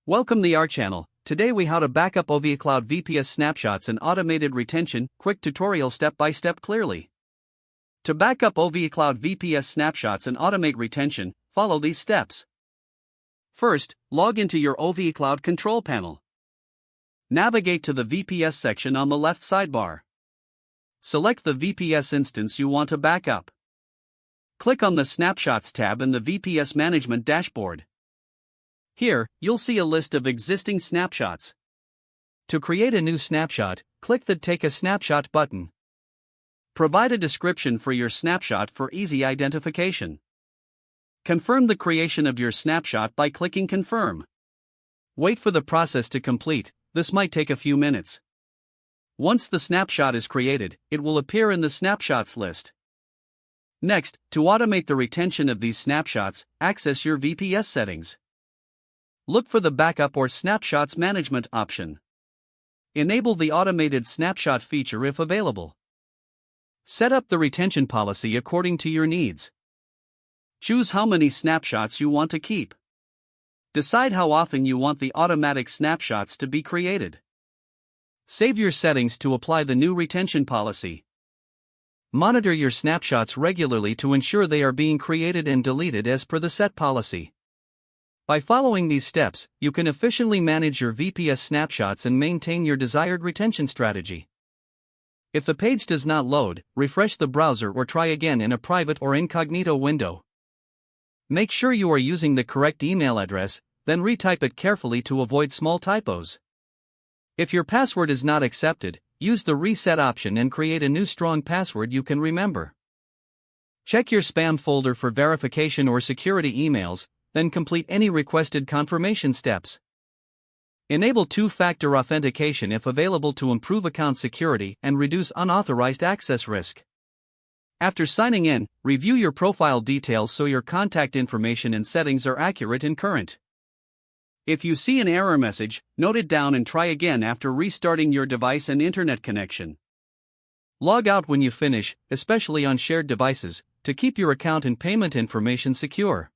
Welcome to our channel. Today we how to backup OVHcloud VPS snapshots and automated retention, quick tutorial step by step clearly. To backup OVHcloud VPS snapshots and automate retention, follow these steps. First, log into your OVHcloud control panel. Navigate to the VPS section on the left sidebar. Select the VPS instance you want to backup. Click on the Snapshots tab in the VPS Management dashboard. Here, you'll see a list of existing snapshots. To create a new snapshot, click the Take a Snapshot button. Provide a description for your snapshot for easy identification. Confirm the creation of your snapshot by clicking Confirm. Wait for the process to complete, this might take a few minutes. Once the snapshot is created, it will appear in the Snapshots list. Next, to automate the retention of these snapshots, access your VPS settings. Look for the Backup or Snapshots Management option. Enable the automated snapshot feature if available. Set up the retention policy according to your needs. Choose how many snapshots you want to keep. Decide how often you want the automatic snapshots to be created. Save your settings to apply the new retention policy. Monitor your snapshots regularly to ensure they are being created and deleted as per the set policy. By following these steps, you can efficiently manage your VPS snapshots and maintain your desired retention strategy. If the page does not load, refresh the browser or try again in a private or incognito window. Make sure you are using the correct email address, then retype it carefully to avoid small typos. If your password is not accepted, use the reset option and create a new strong password you can remember. Check your spam folder for verification or security emails, then complete any requested confirmation steps. Enable two-factor authentication if available to improve account security and reduce unauthorized access risk. After signing in, review your profile details so your contact information and settings are accurate and current. If you see an error message, note it down and try again after restarting your device and internet connection. Log out when you finish, especially on shared devices, to keep your account and payment information secure.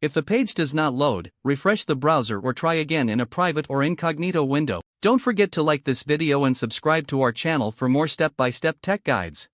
If the page does not load, refresh the browser or try again in a private or incognito window. Don't forget to like this video and subscribe to our channel for more step-by-step tech guides.